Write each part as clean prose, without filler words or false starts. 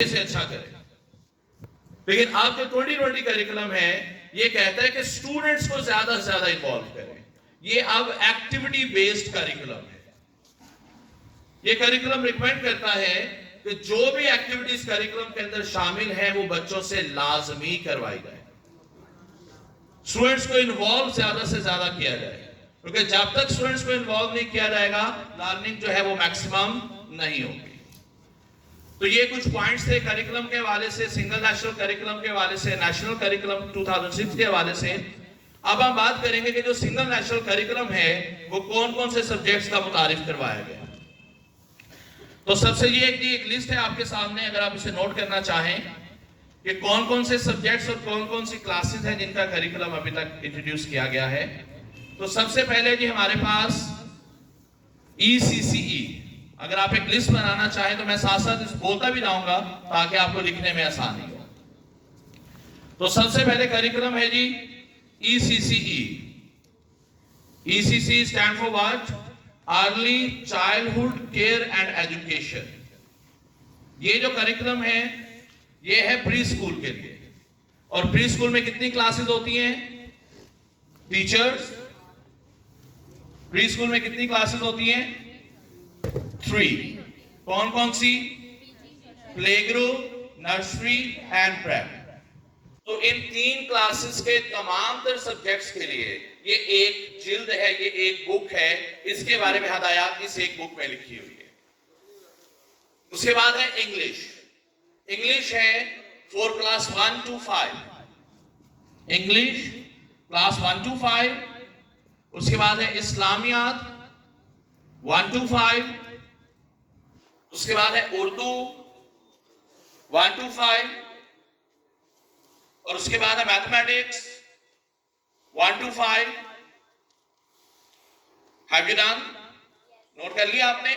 से अच्छा करें। लेकिन अब जो 2020 करिकुलम है ये कहता है कि स्टूडेंट्स को ज्यादा से ज्यादा इन्वॉल्व करें। ये अब एक्टिविटी बेस्ड करिकुलम है। ये करिकुलम रिकमेंड करता है कि जो भी एक्टिविटीज करिकुलम के अंदर शामिल है वो बच्चों से लाजमी करवाई जाए, स्टूडेंट्स को इन्वॉल्व ज्यादा से ज्यादा किया जाए, क्योंकि जब तक स्टूडेंट्स को इन्वॉल्व नहीं किया जाएगा लर्निंग जो है वो मैक्सिमम नहीं होगी। तो ये कुछ पॉइंट्स थे करिकुलम के हवाले से, सिंगल नेशनल करिकुलम के हवाले से, नेशनल करिकुलम 2006 के हवाले से। अब हम बात करेंगे कि जो सिंगल नेशनल करिकुलम है वो कौन कौन से सब्जेक्ट्स का मुतारिफ करवाया गया। तो सबसे ये एक लिस्ट है आपके सामने, अगर आप इसे नोट करना चाहें कि कौन कौन से सब्जेक्ट्स और कौन कौन सी क्लासेस हैं जिनका करिकुलम अभी तक इंट्रोड्यूस किया गया है। तो सबसे पहले जी हमारे पास ECCE, अगर आप एक लिस्ट बनाना चाहें तो मैं साथ साथ बोलता भी जाऊंगा ताकि आपको लिखने में आसानी हो। तो सबसे पहले करिकुलम है जी ECCE। ECCE stand for what? Early childhood care and education. ये जो करिकुलम है ये है प्री स्कूल के लिए। और प्री स्कूल में कितनी क्लासेस होती हैं टीचर्स? प्री स्कूल में कितनी क्लासेस होती हैं? 3। कौन कौन सी? Play group, nursery and prep. तो इन 3 क्लासेस के तमाम तर सब्जेक्ट्स के लिए ये एक जिल्द है, ये एक बुक है, इसके बारे में हदायत इस एक बुक में लिखी हुई है। उसके बाद है इंग्लिश। इंग्लिश है for class 1 to 5। English class 1 to 5। उसके बाद है इस्लामियात 1 to 5। उसके बाद है उर्दू 1 to 5। और उसके बाद है mathematics 1 to 5। Have you done? Note कर लिया आपने?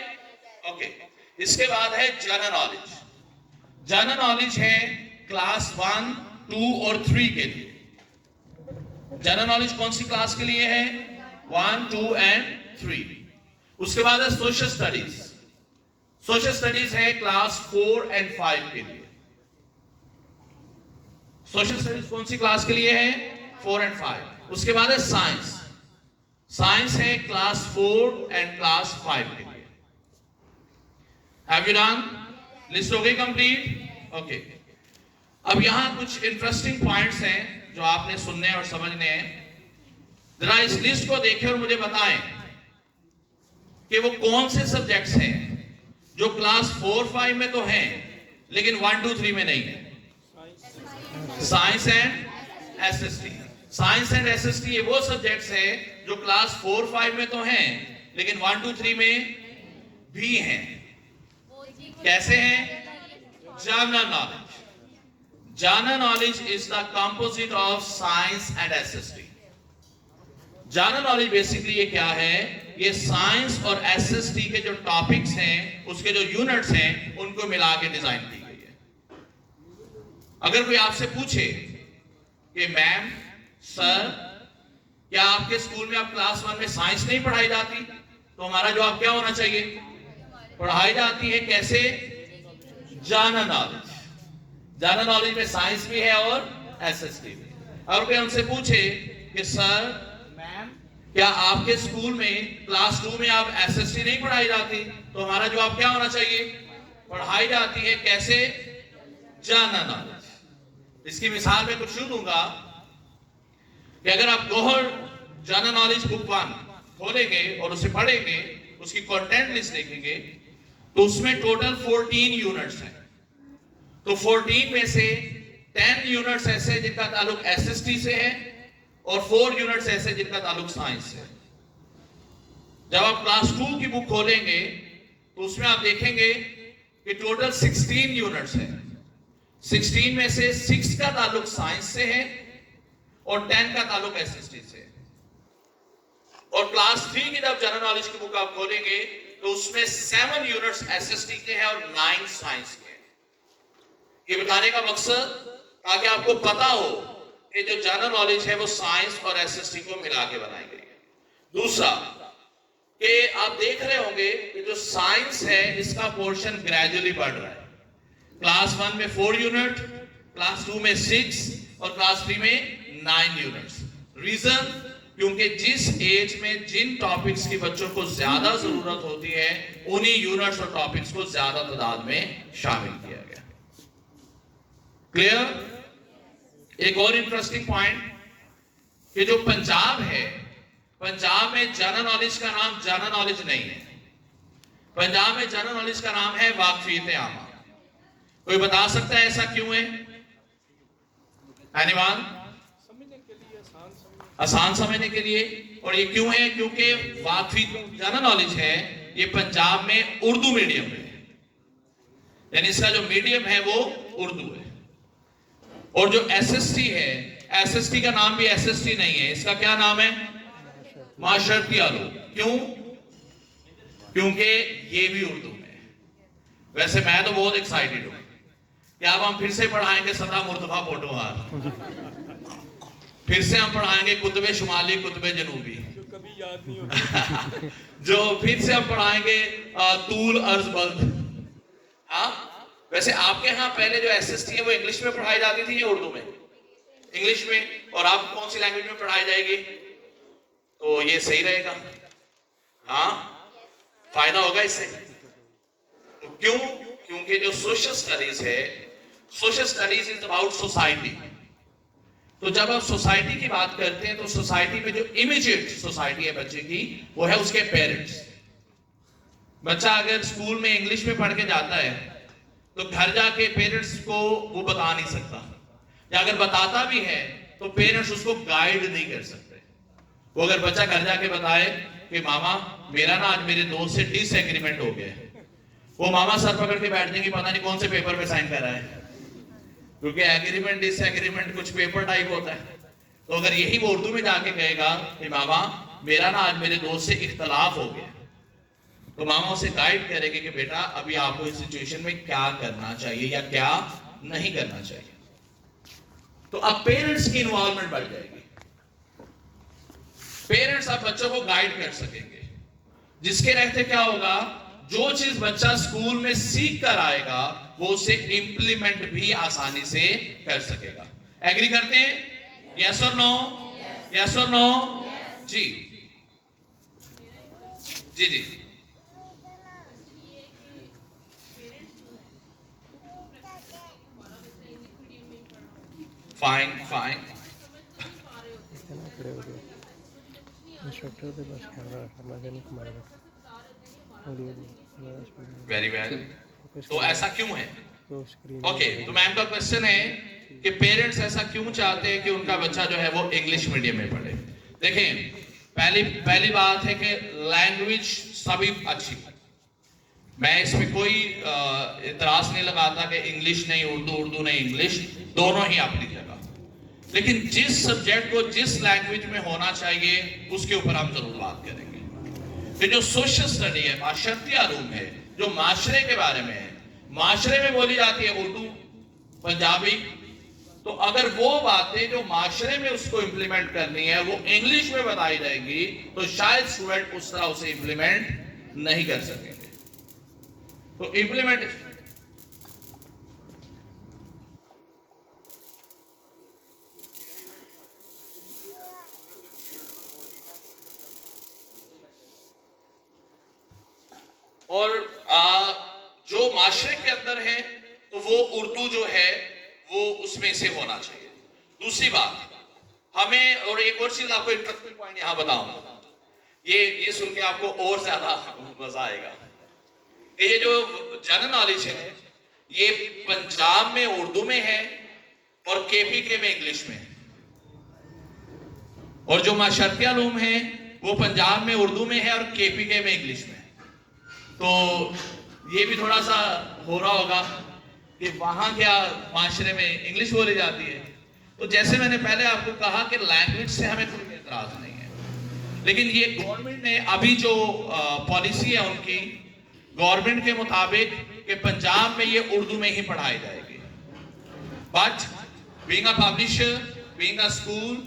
ओके। इसके बाद है जनरल नॉलेज। जनरल नॉलेज है क्लास 1, 2 और 3 के लिए। जनरल नॉलेज कौन सी क्लास के लिए है? 1, 2 एंड 3। उसके बाद है सोशल स्टडीज। सोशल स्टडीज है क्लास 4 एंड 5 के लिए। सोशल स्टडीज कौन सी क्लास के लिए है? 4 एंड 5। उसके बाद है साइंस। साइंस है क्लास 4 एंड क्लास 5 के लिए। Have you done? लिस्ट हो गई कंप्लीट? ओके। अब यहां कुछ इंटरेस्टिंग पॉइंट्स हैं जो आपने सुनने और समझने हैं। जरा इस लिस्ट को देखें और मुझे बताएं कि वो कौन से सब्जेक्ट्स हैं जो क्लास 4, 5 में तो हैं लेकिन 1, 2, 3 में नहीं है। Science and SST। Science and SST ये वो सब्जेक्ट्स हैं जो क्लास 4, 5 में तो हैं लेकिन 1, 2, 3 में भी हैं। कैसे हैं? General knowledge. General knowledge is the composite of science and SST। General knowledge basically ये क्या है? ये साइंस और SST के जो टॉपिक्स हैं, उसके जो यूनिट्स हैं, उनको मिला के डिजाइन की गई है। अगर कोई आपसे पूछे कि मैम, सर, क्या आपके स्कूल में आप क्लास 1 में साइंस नहीं पढ़ाई जाती? तो हमारा जवाब क्या होना चाहिए? पढ़ाई जाती है। कैसे? General knowledge. जनरल नॉलेज में साइंस भी है और SST भी। अगर कोई हमसे पूछे कि सर, मैम, क्या आपके स्कूल में क्लास 2 में आप SST नहीं पढ़ाई जाती? तो हमारा जवाब क्या होना चाहिए? पढ़ाई जाती है। कैसे? General knowledge. इसकी मिसाल मैं कुछ यूं दूंगा कि अगर आप गौहर जनरल नॉलेज बुक 1 खोलेंगे और उसे पढ़ेंगे, उसकी कंटेंट लिस्ट देखेंगे, तो उसमें टोटल 14 यूनिट्स हैं। तो 14 में से 10 यूनिट्स ऐसे जिनका ताल्लुक SST से है और 4 यूनिट्स ऐसे जिनका ताल्लुक साइंस से है। जब आप क्लास 2 की बुक खोलेंगे तो उसमें आप देखेंगे कि टोटल 16 यूनिट्स हैं। 16 में से 6 का ताल्लुक साइंस से है और 10 का ताल्लुक SST से है। और क्लास 3 की जब जनरल नॉलेज की बुक आप खोलेंगे तो उसमें 7 यूनिट्स SST के हैं और 9 साइंस के हैं। ये बताने का मकसद ताकि आपको पता हो कि जो जनरल नॉलेज है वो साइंस और SST को मिला के बनाई गई है। दूसरा कि आप देख रहे होंगे कि जो साइंस है इसका पोर्शन ग्रेजुअली बढ़ रहा है। क्लास 1 में 4 यूनिट, क्लास 2 में 6 और क्लास 3 में 9 यूनिट्स। रीजन, क्योंकि जिस एज में जिन टॉपिक्स की बच्चों को ज्यादा जरूरत होती है उन्हीं यूनिट्स और टॉपिक्स को ज्यादा तादाद में शामिल किया गया। क्लियर? एक और इंटरेस्टिंग पॉइंट कि जो पंजाब है, पंजाब में जनरल नॉलेज का नाम जनरल नॉलेज नहीं है। पंजाब में जनरल नॉलेज का नाम है वाकफियत आमा। कोई बता सकता है ऐसा क्यों है? एनीवन? आसान समझने के लिए। और ये क्यों है? क्योंकि वाकफियत जनरल नॉलेज है ये पंजाब में उर्दू मीडियम में है, यानी इसका जो मीडियम है वो उर्दू है। और जो एसएसटी है, एसएसटी का नाम भी एसएसटी नहीं है, इसका क्या नाम है? माशरती आलू। क्यों? क्योंकि ये भी उर्दू में है। वैसे मैं तो बहुत एक्साइटेड हूं कि अब हम फिर से पढ़ाएंगे सदा मुर्तफा पोटोहार, फिर से हम पढ़ाएंगे कुतुबे शुमाली कुतुबे जनूबी, जो कभी याद नहीं होता जो फिर से हम पढ़ाएंगे तूल अर्ज बल्द। हाँ, वैसे आपके यहाँ पहले जो एसएसटी है वो इंग्लिश में पढ़ाई जाती थी या उर्दू में? इंग्लिश में। और आप कौन सी लैंग्वेज में पढ़ाई जाएगी? तो ये सही रहेगा। हाँ, फायदा होगा इससे। तो क्यों? क्योंकि जो सोशल स्टडीज है, social studies is about society. तो जब आप सोसाइटी की बात करते हैं तो सोसाइटी में जो इमीडिएट सोसाइटी है बच्चे की वो है उसके पेरेंट्स। बच्चा अगर स्कूल में इंग्लिश में पढ़ के जाता है तो घर जाके पेरेंट्स को वो बता नहीं सकता, या अगर बताता भी है तो पेरेंट्स उसको गाइड नहीं कर सकते। वो अगर बच्चा घर जाके बताए कि मामा मेरा ना आज मेरे दोस्त से डिसएग्रीमेंट हो गया, वो मामा सर पकड़ के बैठ जाएंगे, पता नहीं कौन से पेपर पे साइन कर रहा है, क्योंकि एग्रीमेंट डिसएग्रीमेंट कुछ पेपर टाइप होता है। तो अगर यही वो उर्दू में जाके कहेगा कि मामा मेरा ना आज मेरे दोस्त से इख्तलाफ हो गया, तो मामा उसे गाइड करेंगे कि बेटा अभी आपको इस सिचुएशन में क्या करना चाहिए या क्या नहीं करना चाहिए। तो अब पेरेंट्स की इन्वॉल्वमेंट बढ़ जाएगी। पेरेंट्स अब बच्चों को गाइड कर सकेंगे, जिसके रहते क्या होगा, जो चीज बच्चा स्कूल में सीख कर आएगा वो उसे इंप्लीमेंट भी आसानी से कर सकेगा। एग्री करते हैं? यस और नो? यस और नो? जी जी जी। Fine fine. इंस्ट्रक्टर के पास कैमरा समझ नहीं मारेगा। Very well. तो ऐसा क्यों है? तो स्क्रीन ओके, तो मैम का क्वेश्चन है कि पेरेंट्स ऐसा क्यों चाहते हैं कि उनका बच्चा जो है वो इंग्लिश मीडियम में पढ़े। देखें, पहली बात है कि लैंग्वेज सभी अच्छी, मैं इसमें कोई इतराज नहीं लगाता कि इंग्लिश नहीं उर्दू, उर्दू नहीं इंग्लिश, दोनों ही अपनी जगह। लेकिन जिस सब्जेक्ट को जिस लैंग्वेज में होना चाहिए उसके ऊपर हम जरूर बात करेंगे। तो जो सोशल स्टडी है, माशरती उलूम है, जो माशरे के बारे में है, माशरे में बोली जाती है उर्दू, पंजाबी, तो अगर वो बातें जो माशरे में उसको इंप्लीमेंट करनी है वो इंग्लिश में बताई जाएंगी तो शायद स्टूडेंट उस तरह उसे इंप्लीमेंट नहीं कर सकेंगे। तो इंप्लीमेंट और जो माशरे के अंदर है तो वो उर्दू जो है वो उसमें से होना चाहिए। दूसरी बात हमें, और एक और चीज आपको इंटरेस्टिंग पॉइंट यहां बताऊंगा, ये सुन के आपको और ज्यादा मजा आएगा। ये जो जनरल नॉलेज है ये पंजाब में उर्दू में है और केपीके में इंग्लिश में है, और जो माशरती उलूम है वो पंजाब में उर्दू में है और केपीके में इंग्लिश में है। तो ये भी थोड़ा सा हो रहा होगा कि वहां क्या माशरे में इंग्लिश बोली जाती है। तो जैसे मैंने पहले आपको कहा कि लैंग्वेज से हमें कोई एतराज नहीं है, लेकिन ये गवर्नमेंट ने अभी जो पॉलिसी है उनकी, गवर्नमेंट के मुताबिक कि पंजाब में ये उर्दू में ही पढ़ाई जाएगी। But being a publisher, being a school,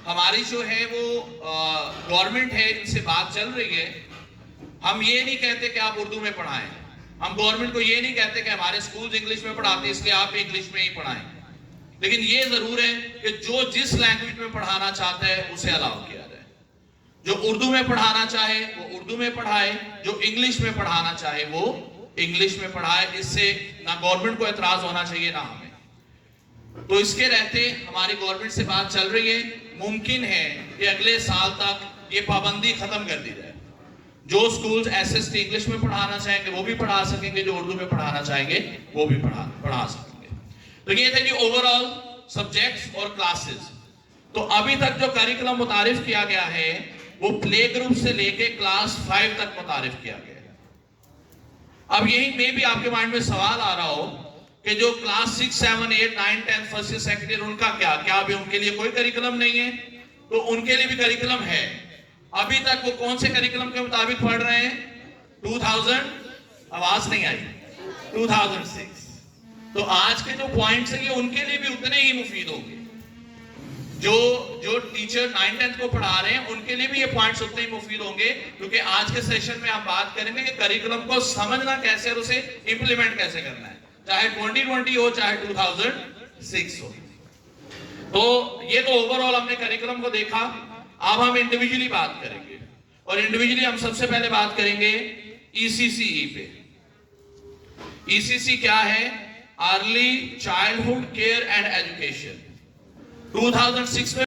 हमारी जो है वो गवर्नमेंट है, इनसे बात चल रही है। हम ये नहीं कहते कि आप उर्दू में पढ़ाएं, हम गवर्नमेंट को ये नहीं कहते कि हमारे स्कूल्स इंग्लिश में पढ़ाते हैं इसलिए आप भी इंग्लिश में ही पढ़ाएं, लेकिन ये जरूर है कि जो जिस लैंग्वेज में पढ़ाना चाहता है उसे अलाउ किया जाए। जो उर्दू में पढ़ाना चाहे वो उर्दू में पढ़ाए, जो इंग्लिश में पढ़ाना चाहे वो इंग्लिश में पढ़ाए। इससे ना गवर्नमेंट को एतराज होना चाहिए ना हमें। तो इसके रहते हमारी गवर्नमेंट से बात चल रही है, मुमकिन है कि अगले साल तक ये पाबंदी खत्म कर दी जाए। जो स्कूल्स एसएसटी इंग्लिश में पढ़ाना चाहेंगे वो भी पढ़ा सकेंगे, जो उर्दू में पढ़ाना चाहेंगे वो भी पढ़ा सकेंगे। तो ये थे जी ओवरऑल सब्जेक्ट्स और क्लासेस। तो अभी तक जो करिकुलम मुतारिफ किया गया है वो प्ले ग्रुप से लेके क्लास 5 तक मुतारिफ किया गया है। अब यही में भी आपके माइंड में सवाल आ रहा हो कि जो class 6, 7, 8, 9, 10 first year second year उनका क्या अभी उनके लिए कोई करिकुलम नहीं है? तो उनके लिए भी करिकुलम है। अभी तक वो कौन से करिकुलम के मुताबिक पढ़ रहे हैं? 2000, आवाज नहीं आई, 2006। तो आज के जो पॉइंट्स हैं ये उनके लिए भी उतने ही मुफीद होंगे। जो टीचर 9, 10 को पढ़ा रहे हैं उनके लिए भी ये पॉइंट्स उतने ही मुफीद होंगे, क्योंकि आज के सेशन में हम बात करेंगे कि करिकुलम को समझना कैसे और उसे इंप्लीमेंट कैसे करना है, चाहे 2020 हो चाहे 2006 हो। तो ये तो ओवरऑल हमने करिकुलम को देखा। अब हम इंडिविजुअली बात करेंगे, और इंडिविजुअली हम सबसे पहले बात करेंगे ईसीसीई पे। ईसीसी क्या है? Early childhood care and education. 2006 में